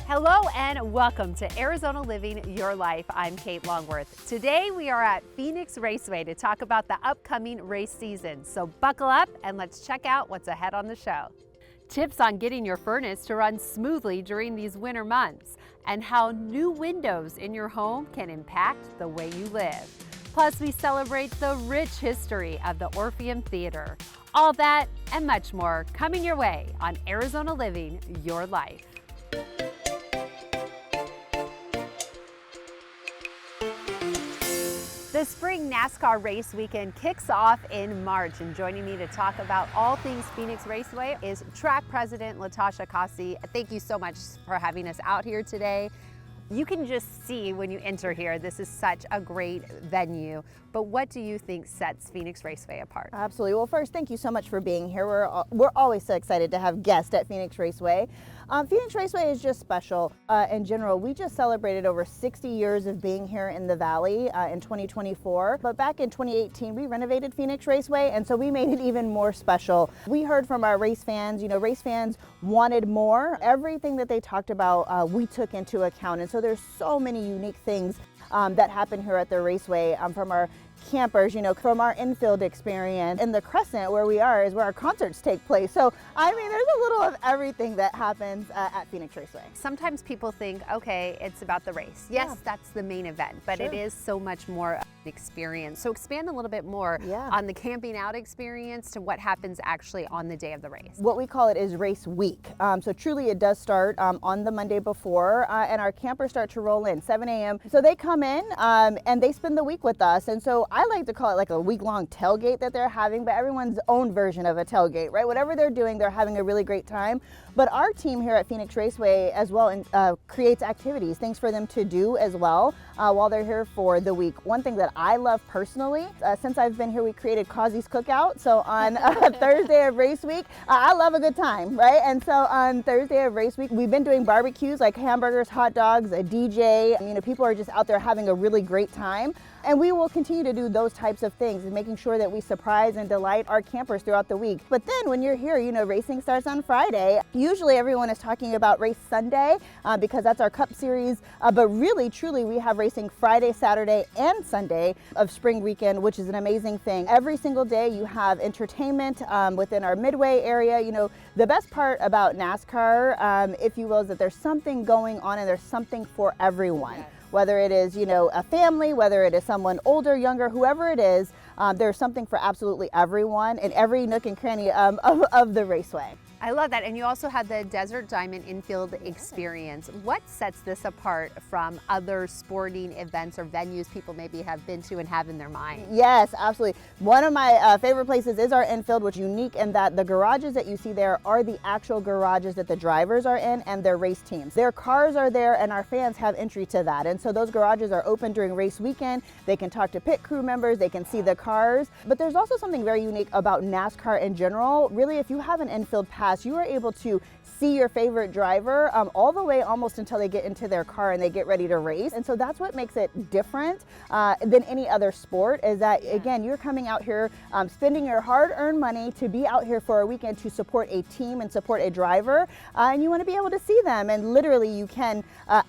Hello and welcome to Arizona Living Your Life. I'm Kate Longworth. Today we are at Phoenix Raceway to talk about the upcoming race season. So buckle up and let's check out what's ahead on the show. Tips on getting your furnace to run smoothly during these winter months and how new windows in your home can impact the way you live. Plus we celebrate the rich history of the Orpheum Theatre. All that and much more coming your way on Arizona Living Your Life. The spring NASCAR race weekend kicks off in March, and joining me to talk about all things Phoenix Raceway is track president Latasha Kasi. Thank you so much for having us out here today. You can just see when you enter here, this is such a great venue. But what do you think sets Phoenix Raceway apart? Absolutely. Well, first, thank you so much for being here. We're always so excited to have guests at Phoenix Raceway. Phoenix Raceway is just special in general. We just celebrated over 60 years of being here in the Valley in 2024. But back in 2018, we renovated Phoenix Raceway, and so we made it even more special. We heard from our race fans, race fans wanted more. Everything that they talked about, we took into account. And so there's so many unique things that happen here at the Raceway, from our campers, from our infield experience. In the Crescent, where we are, is where our concerts take place. So, I mean, there's a little of everything that happens at Phoenix Raceway. Sometimes people think, okay, it's about the race. Yes, that's the main event, but it is so much more of an experience. So expand a little bit more on the camping out experience to what happens actually on the day of the race. What we call it is race week. So truly it does start on the Monday before, and our campers start to roll in 7 a.m. So they come in and they spend the week with us. And so I like to call it like a week-long tailgate that they're having, but everyone's own version of a tailgate, right? Whatever they're doing, they're having a really great time. But our team here at Phoenix Raceway as well creates activities, things for them to do as well while they're here for the week. One thing that I love personally, since I've been here, we created Kazi's Cookout. So on Thursday of race week, I love a good time, right? And so on Thursday of race week, we've been doing barbecues like hamburgers, hot dogs, a DJ. People are just out there having a really great time. And we will continue to do those types of things and making sure that we surprise and delight our campers throughout the week. But then when you're here, racing starts on Friday. Usually everyone is talking about race Sunday because that's our Cup Series. But really, truly, we have racing Friday, Saturday, and Sunday of spring weekend, which is an amazing thing. Every single day you have entertainment within our Midway area. The best part about NASCAR, if you will, is that there's something going on and there's something for everyone. Whether it is, a family, whether it is someone older, younger, whoever it is, there's something for absolutely everyone in every nook and cranny of the Raceway. I love that. And you also had the Desert Diamond infield experience. What sets this apart from other sporting events or venues people maybe have been to and have in their mind? Yes, absolutely. One of my favorite places is our infield, which is unique in that the garages that you see there are the actual garages that the drivers are in and their race teams. Their cars are there and our fans have entry to that. And so those garages are open during race weekend. They can talk to pit crew members, they can see the cars. But there's also something very unique about NASCAR in general. Really, if you have an infield pass, you are able to see your favorite driver all the way almost until they get into their car and they get ready to race. And so that's what makes it different than any other sport, is that, again, you're coming out here spending your hard-earned money to be out here for a weekend to support a team and support a driver, and you want to be able to see them, and literally you can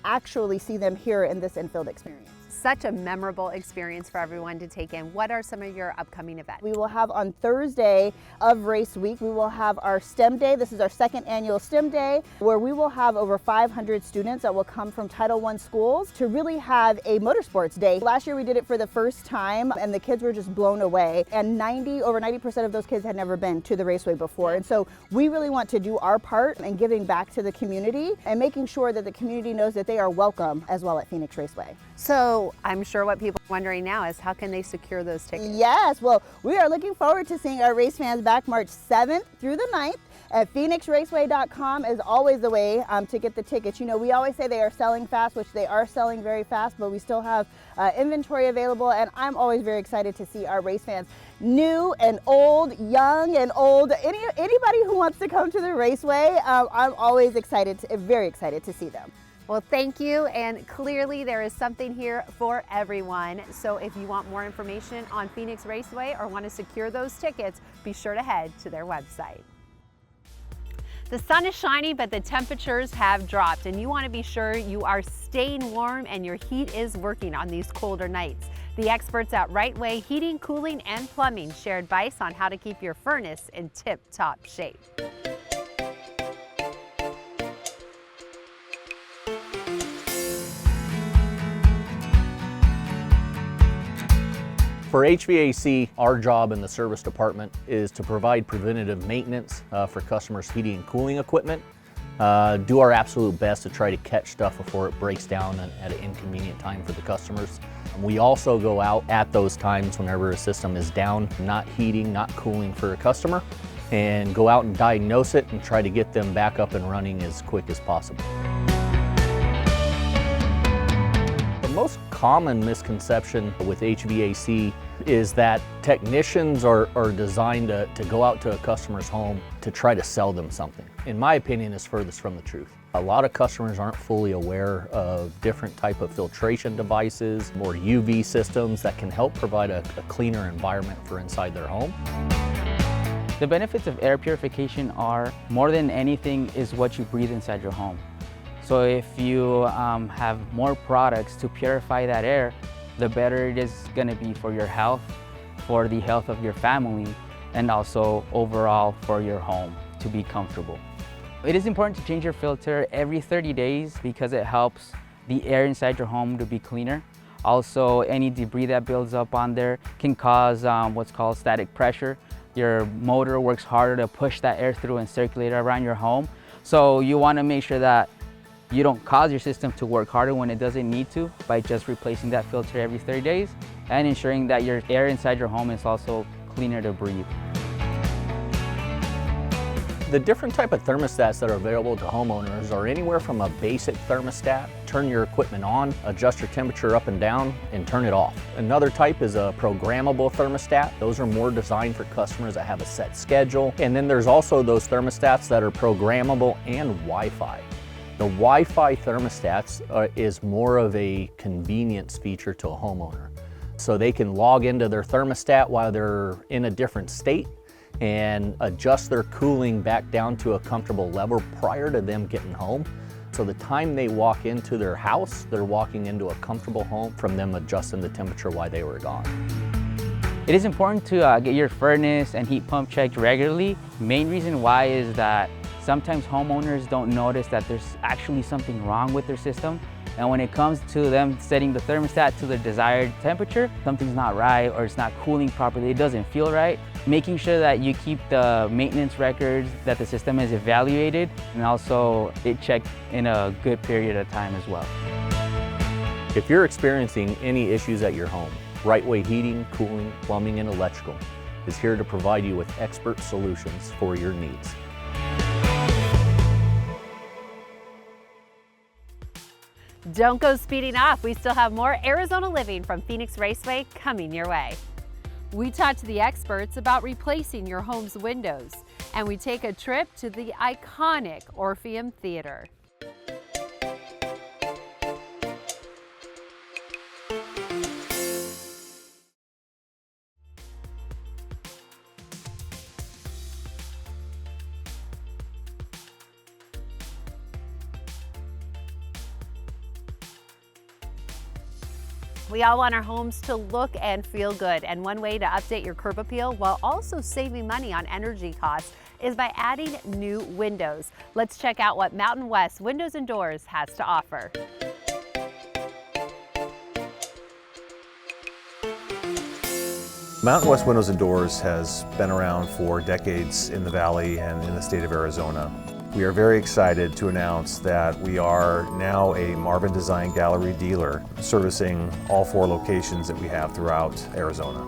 actually see them here in this infield experience. Such a memorable experience for everyone to take in. What are some of your upcoming events? We will have on Thursday of race week, we will have our STEM Day. This is our second annual STEM Day, where we will have over 500 students that will come from Title I schools to really have a motorsports day. Last year we did it for the first time and the kids were just blown away. And over 90% of those kids had never been to the Raceway before. And so we really want to do our part in giving back to the community and making sure that the community knows that they are welcome as well at Phoenix Raceway. So I'm sure what people are wondering now is how can they secure those tickets? Yes, well, we are looking forward to seeing our race fans back March 7th through the 9th. At PhoenixRaceway.com is always the way to get the tickets. We always say they are selling fast, which they are selling very fast, but we still have inventory available, and I'm always very excited to see our race fans, new and old, young and old, anybody who wants to come to the Raceway. I'm always very excited to see them. Well, thank you, and clearly there is something here for everyone. So if you want more information on Phoenix Raceway or want to secure those tickets, be sure to head to their website. The sun is shining, but the temperatures have dropped, and you want to be sure you are staying warm and your heat is working on these colder nights. The experts at Raceway Heating, Cooling, and Plumbing share advice on how to keep your furnace in tip-top shape. For HVAC, our job in the service department is to provide preventative maintenance for customers' heating and cooling equipment. Do our absolute best to try to catch stuff before it breaks down at an inconvenient time for the customers. We also go out at those times whenever a system is down, not heating, not cooling for a customer, and go out and diagnose it and try to get them back up and running as quick as possible. The most common misconception with HVAC is that technicians are designed to go out to a customer's home to try to sell them something. In my opinion, it's furthest from the truth. A lot of customers aren't fully aware of different type of filtration devices or UV systems that can help provide a cleaner environment for inside their home. The benefits of air purification are, more than anything, is what you breathe inside your home. So if you have more products to purify that air, the better it is going to be for your health, for the health of your family, and also overall for your home to be comfortable. It is important to change your filter every 30 days because it helps the air inside your home to be cleaner. Also, any debris that builds up on there can cause what's called static pressure. Your motor works harder to push that air through and circulate around your home. So you want to make sure that you don't cause your system to work harder when it doesn't need to by just replacing that filter every 30 days and ensuring that your air inside your home is also cleaner to breathe. The different type of thermostats that are available to homeowners are anywhere from a basic thermostat, turn your equipment on, adjust your temperature up and down, and turn it off. Another type is a programmable thermostat. Those are more designed for customers that have a set schedule. And then there's also those thermostats that are programmable and Wi-Fi. The Wi-Fi thermostats is more of a convenience feature to a homeowner. So they can log into their thermostat while they're in a different state and adjust their cooling back down to a comfortable level prior to them getting home. So the time they walk into their house, they're walking into a comfortable home from them adjusting the temperature while they were gone. It is important to get your furnace and heat pump checked regularly. Main reason why is that sometimes homeowners don't notice that there's actually something wrong with their system. And when it comes to them setting the thermostat to the desired temperature, something's not right or it's not cooling properly, it doesn't feel right. Making sure that you keep the maintenance records, that the system is evaluated, and also it checked in a good period of time as well. If you're experiencing any issues at your home, Raceway Heating, Cooling, Plumbing, and Electrical is here to provide you with expert solutions for your needs. Don't go speeding off. We still have more Arizona Living from Phoenix Raceway coming your way. We talk to the experts about replacing your home's windows, and we take a trip to the iconic Orpheum Theatre. We all want our homes to look and feel good, and one way to update your curb appeal while also saving money on energy costs is by adding new windows. Let's check out what Mountain West Windows and Doors has to offer. Mountain West Windows and Doors has been around for decades in the Valley and in the state of Arizona. We are very excited to announce that we are now a Marvin Design Gallery dealer servicing all 4 locations that we have throughout Arizona.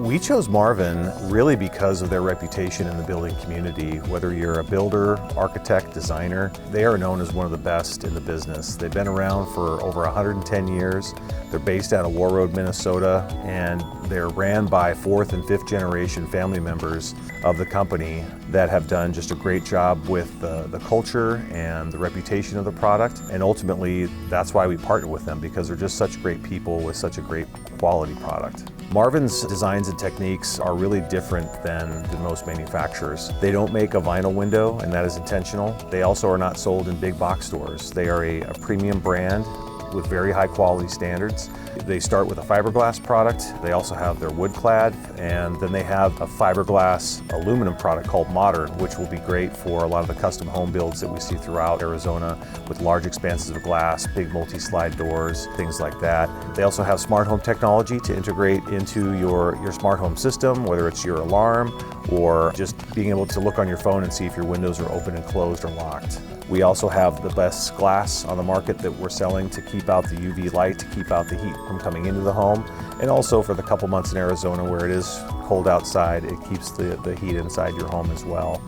We chose Marvin really because of their reputation in the building community. Whether you're a builder, architect, designer, they are known as one of the best in the business. They've been around for over 110 years. They're based out of War Road, Minnesota, and They're ran by 4th and 5th generation family members of the company that have done just a great job with the culture and the reputation of the product. And ultimately, that's why we partner with them, because they're just such great people with such a great quality product. Marvin's designs and techniques are really different than most manufacturers. They don't make a vinyl window, and that is intentional. They also are not sold in big box stores. They are a premium brand with very high quality standards. They start with a fiberglass product. They also have their wood clad, and then they have a fiberglass aluminum product called Modern, which will be great for a lot of the custom home builds that we see throughout Arizona with large expanses of glass, big multi-slide doors, things like that. They also have smart home technology to integrate into your smart home system, whether it's your alarm or just being able to look on your phone and see if your windows are open and closed or locked. We also have the best glass on the market that we're selling to keep out the UV light, to keep out the heat from coming into the home, and also for the couple months in Arizona where it is cold outside, it keeps the heat inside your home as well.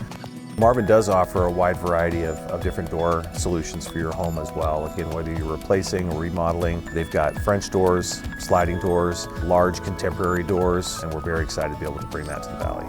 Marvin does offer a wide variety of different door solutions for your home as well. Again, whether you're replacing or remodeling, they've got French doors, sliding doors, large contemporary doors, and we're very excited to be able to bring that to the Valley.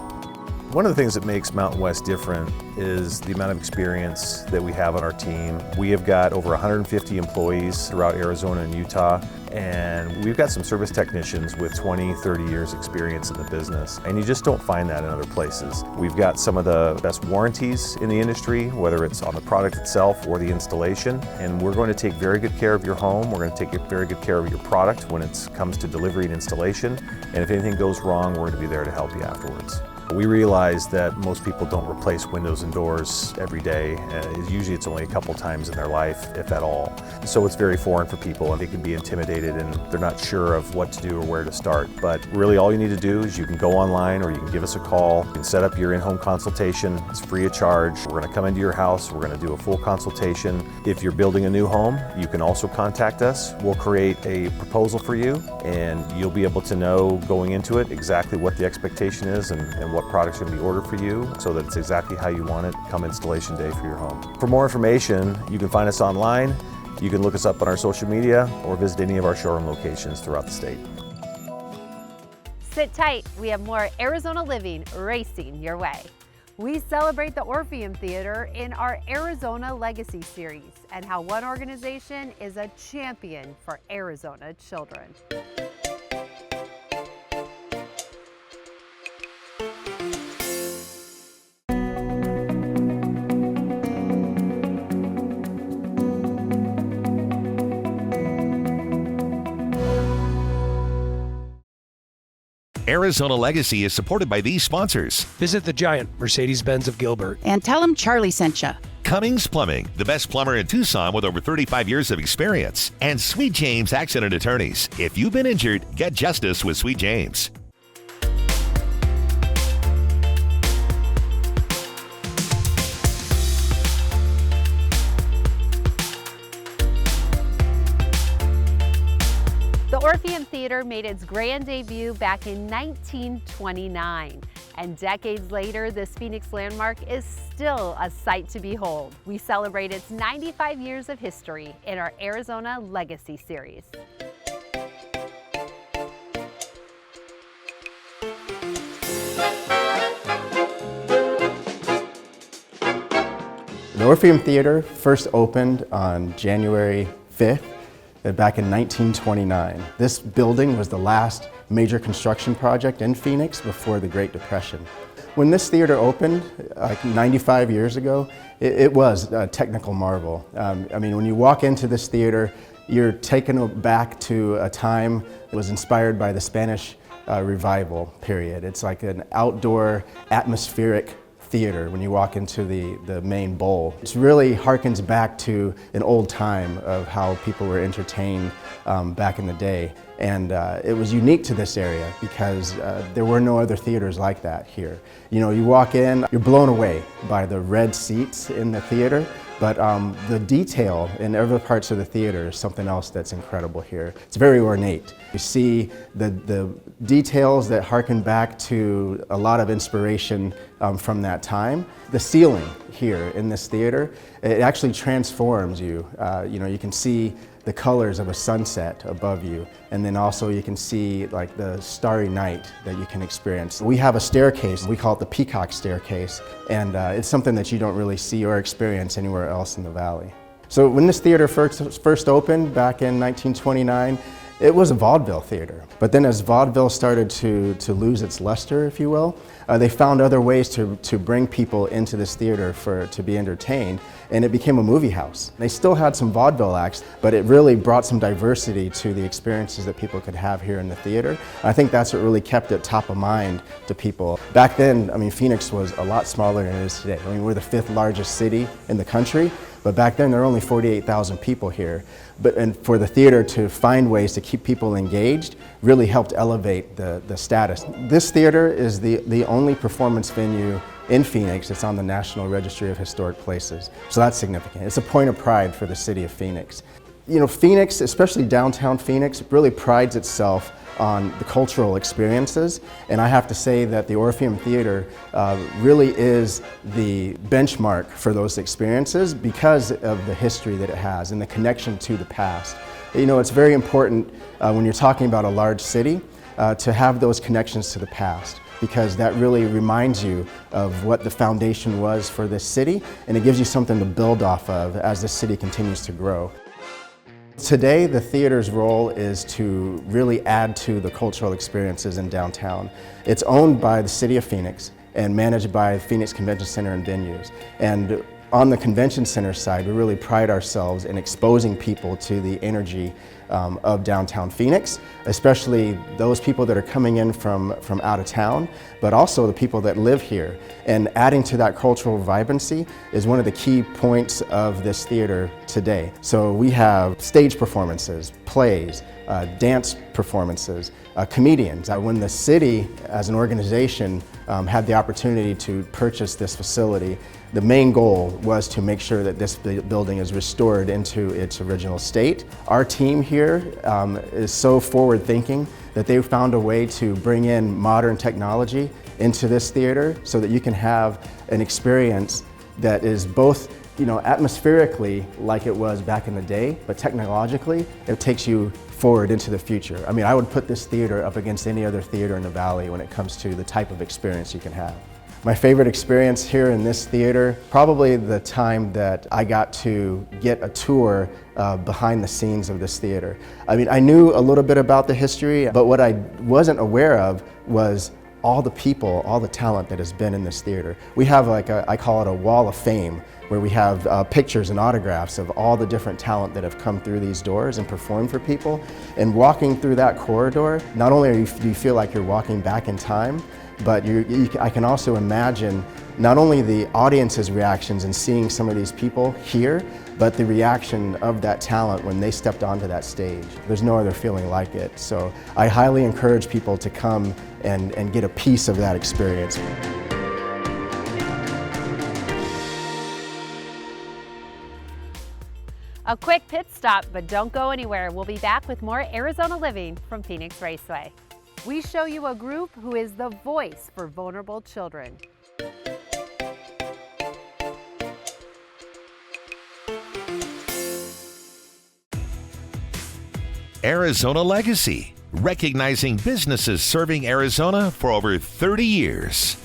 One of the things that makes Mountain West different is the amount of experience that we have on our team. We have got over 150 employees throughout Arizona and Utah, and we've got some service technicians with 20, 30 years experience in the business, and you just don't find that in other places. We've got some of the best warranties in the industry, whether it's on the product itself or the installation, and we're going to take very good care of your home. We're going to take very good care of your product when it comes to delivery and installation, and if anything goes wrong, we're going to be there to help you afterwards. We realize that most people don't replace windows and doors every day. Usually it's only a couple times in their life, if at all. So it's very foreign for people, and they can be intimidated and they're not sure of what to do or where to start. But really all you need to do is you can go online or you can give us a call. You can set up your in-home consultation. It's free of charge. We're going to come into your house. We're going to do a full consultation. If you're building a new home, you can also contact us. We'll create a proposal for you, and you'll be able to know going into it exactly what the expectation is and what products are going to be ordered for you, so that it's exactly how you want it come installation day for your home. For more information, you can find us online, you can look us up on our social media, or visit any of our showroom locations throughout the state. Sit tight, we have more Arizona Living racing your way. We celebrate the Orpheum Theatre in our Arizona Legacy Series and how one organization is a champion for Arizona children. Arizona Legacy is supported by these sponsors. Visit the giant Mercedes-Benz of Gilbert. And tell them Charlie sent you. Cummings Plumbing, the best plumber in Tucson with over 35 years of experience. And Sweet James Accident Attorneys. If you've been injured, get justice with Sweet James. The Orpheum Theatre made its grand debut back in 1929, and decades later, this Phoenix landmark is still a sight to behold. We celebrate its 95 years of history in our Arizona Legacy Series. The Orpheum Theatre first opened on January 5th. Back in 1929. This building was the last major construction project in Phoenix before the Great Depression. When this theater opened, like 95 years ago, it was a technical marvel. I mean, when you walk into this theater, you're taken back to a time that was inspired by the Spanish Revival period. It's like an outdoor, atmospheric theater when you walk into the main bowl. It really harkens back to an old time of how people were entertained back in the day. And it was unique to this area because there were no other theaters like that here. You know, you walk in, you're blown away by the red seats in the theater, but the detail in other parts of the theater is something else that's incredible here. It's very ornate. You see the details that harken back to a lot of inspiration from that time. The ceiling here in this theater, it actually transforms you. You can see the colors of a sunset above you, and then also you can see like the starry night that you can experience. We have a staircase, we call it the Peacock Staircase, and it's something that you don't really see or experience anywhere else in the valley. So when this theater first opened back in 1929, it was a vaudeville theater. But then as vaudeville started to lose its luster, if you will, they found other ways to bring people into this theater to be entertained, and it became a movie house. They still had some vaudeville acts, but it really brought some diversity to the experiences that people could have here in the theater. I think that's what really kept it top of mind to people. Back then, I mean, Phoenix was a lot smaller than it is today. I mean, we're the 5th largest city in the country, but back then there were only 48,000 people here. And for the theater to find ways to keep people engaged really helped elevate the status. This theater is the only performance venue in Phoenix that's on the National Registry of Historic Places. So that's significant. It's a point of pride for the city of Phoenix. You know, Phoenix, especially downtown Phoenix, really prides itself on the cultural experiences, and I have to say that the Orpheum Theatre really is the benchmark for those experiences because of the history that it has and the connection to the past. You know, it's very important when you're talking about a large city to have those connections to the past, because that really reminds you of what the foundation was for this city, and it gives you something to build off of as the city continues to grow. Today, the theater's role is to really add to the cultural experiences in downtown. It's owned by the City of Phoenix and managed by Phoenix Convention Center and Venues. And on the Convention Center side, we really pride ourselves in exposing people to the energy of downtown Phoenix, especially those people that are coming in from out of town, but also the people that live here. And adding to that cultural vibrancy is one of the key points of this theater today. So we have stage performances, plays, dance performances, comedians. When the city, as an organization, had the opportunity to purchase this facility, the main goal was to make sure that this building is restored into its original state. Our team here is so forward-thinking that they found a way to bring in modern technology into this theater so that you can have an experience that is both, you know, atmospherically like it was back in the day, but technologically it takes you forward into the future. I mean, I would put this theater up against any other theater in the valley when it comes to the type of experience you can have. My favorite experience here in this theater, probably the time that I got to get a tour behind the scenes of this theater. I mean, I knew a little bit about the history, but what I wasn't aware of was all the people, all the talent that has been in this theater. We have like I call it a wall of fame, where we have pictures and autographs of all the different talent that have come through these doors and performed for people. And walking through that corridor, not only do you feel like you're walking back in time, but I can also imagine not only the audience's reactions and seeing some of these people here, but the reaction of that talent when they stepped onto that stage. There's no other feeling like it. So I highly encourage people to come and get a piece of that experience. A quick pit stop, but don't go anywhere. We'll be back with more Arizona Living from Phoenix Raceway. We show you a group who is the voice for vulnerable children. Arizona Legacy, recognizing businesses serving Arizona for over 30 years.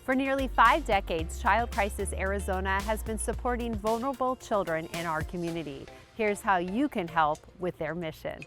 For nearly 5 decades, Child Crisis Arizona has been supporting vulnerable children in our community. Here's how you can help with their mission.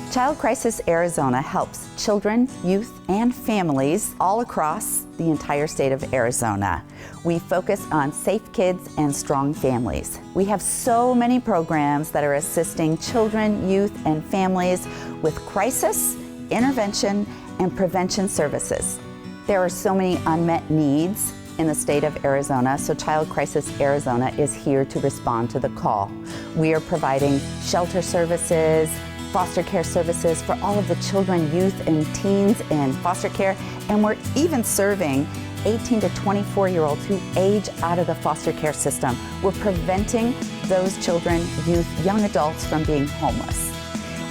Child Crisis Arizona helps children, youth, and families all across the entire state of Arizona. We focus on safe kids and strong families. We have so many programs that are assisting children, youth, and families with crisis, intervention, and prevention services. There are so many unmet needs in the state of Arizona, so Child Crisis Arizona is here to respond to the call. We are providing shelter services, foster care services for all of the children, youth, and teens in foster care, and we're even serving 18 to 24-year-olds who age out of the foster care system. We're preventing those children, youth, young adults from being homeless.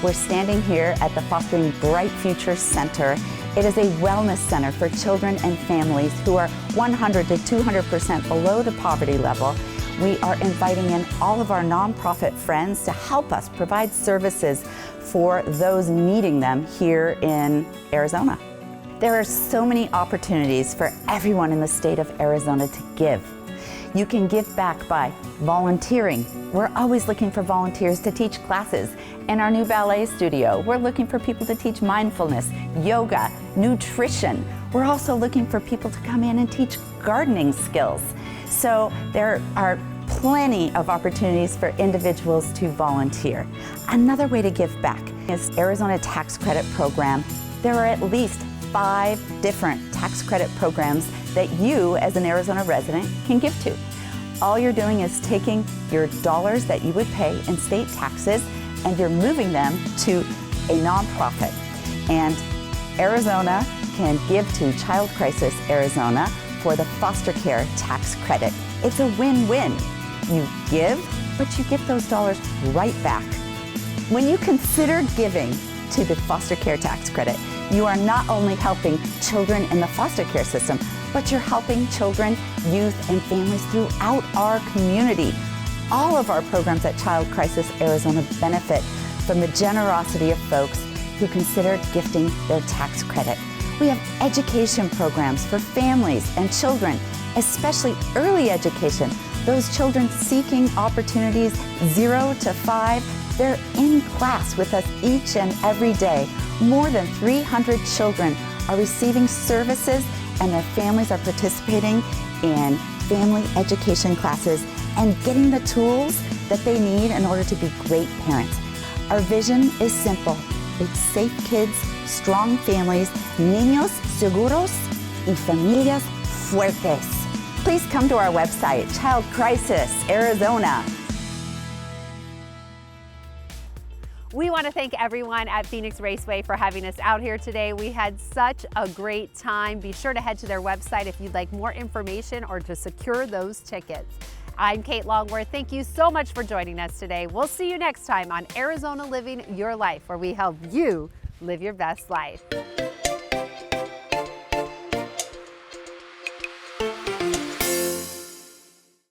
We're standing here at the Fostering Bright Futures Center. It is a wellness center for children and families who are 100 to 200% below the poverty level. We are inviting in all of our nonprofit friends to help us provide services for those needing them here in Arizona. There are so many opportunities for everyone in the state of Arizona to give. You can give back by volunteering. We're always looking for volunteers to teach classes. In our new ballet studio, we're looking for people to teach mindfulness, yoga, nutrition. We're also looking for people to come in and teach gardening skills. So there are plenty of opportunities for individuals to volunteer. Another way to give back is Arizona Tax Credit Program. There are at least 5 different tax credit programs that you as an Arizona resident can give to. All you're doing is taking your dollars that you would pay in state taxes and you're moving them to a nonprofit. And Arizona can give to Child Crisis Arizona for the foster care tax credit. It's a win-win. You give, but you get those dollars right back. When you consider giving to the foster care tax credit, you are not only helping children in the foster care system, but you're helping children, youth, and families throughout our community. All of our programs at Child Crisis Arizona benefit from the generosity of folks who consider gifting their tax credit. We have education programs for families and children, especially early education. Those children seeking opportunities 0 to 5, they're in class with us each and every day. More than 300 children are receiving services and their families are participating in family education classes and getting the tools that they need in order to be great parents. Our vision is simple. It's safe kids, strong families, niños seguros y familias fuertes. Please come to our website, Child Crisis Arizona. We want to thank everyone at Phoenix Raceway for having us out here today. We had such a great time. Be sure to head to their website if you'd like more information or to secure those tickets. I'm Kate Longworth. Thank you so much for joining us today. We'll see you next time on Arizona Living Your Life, where we help you live your best life.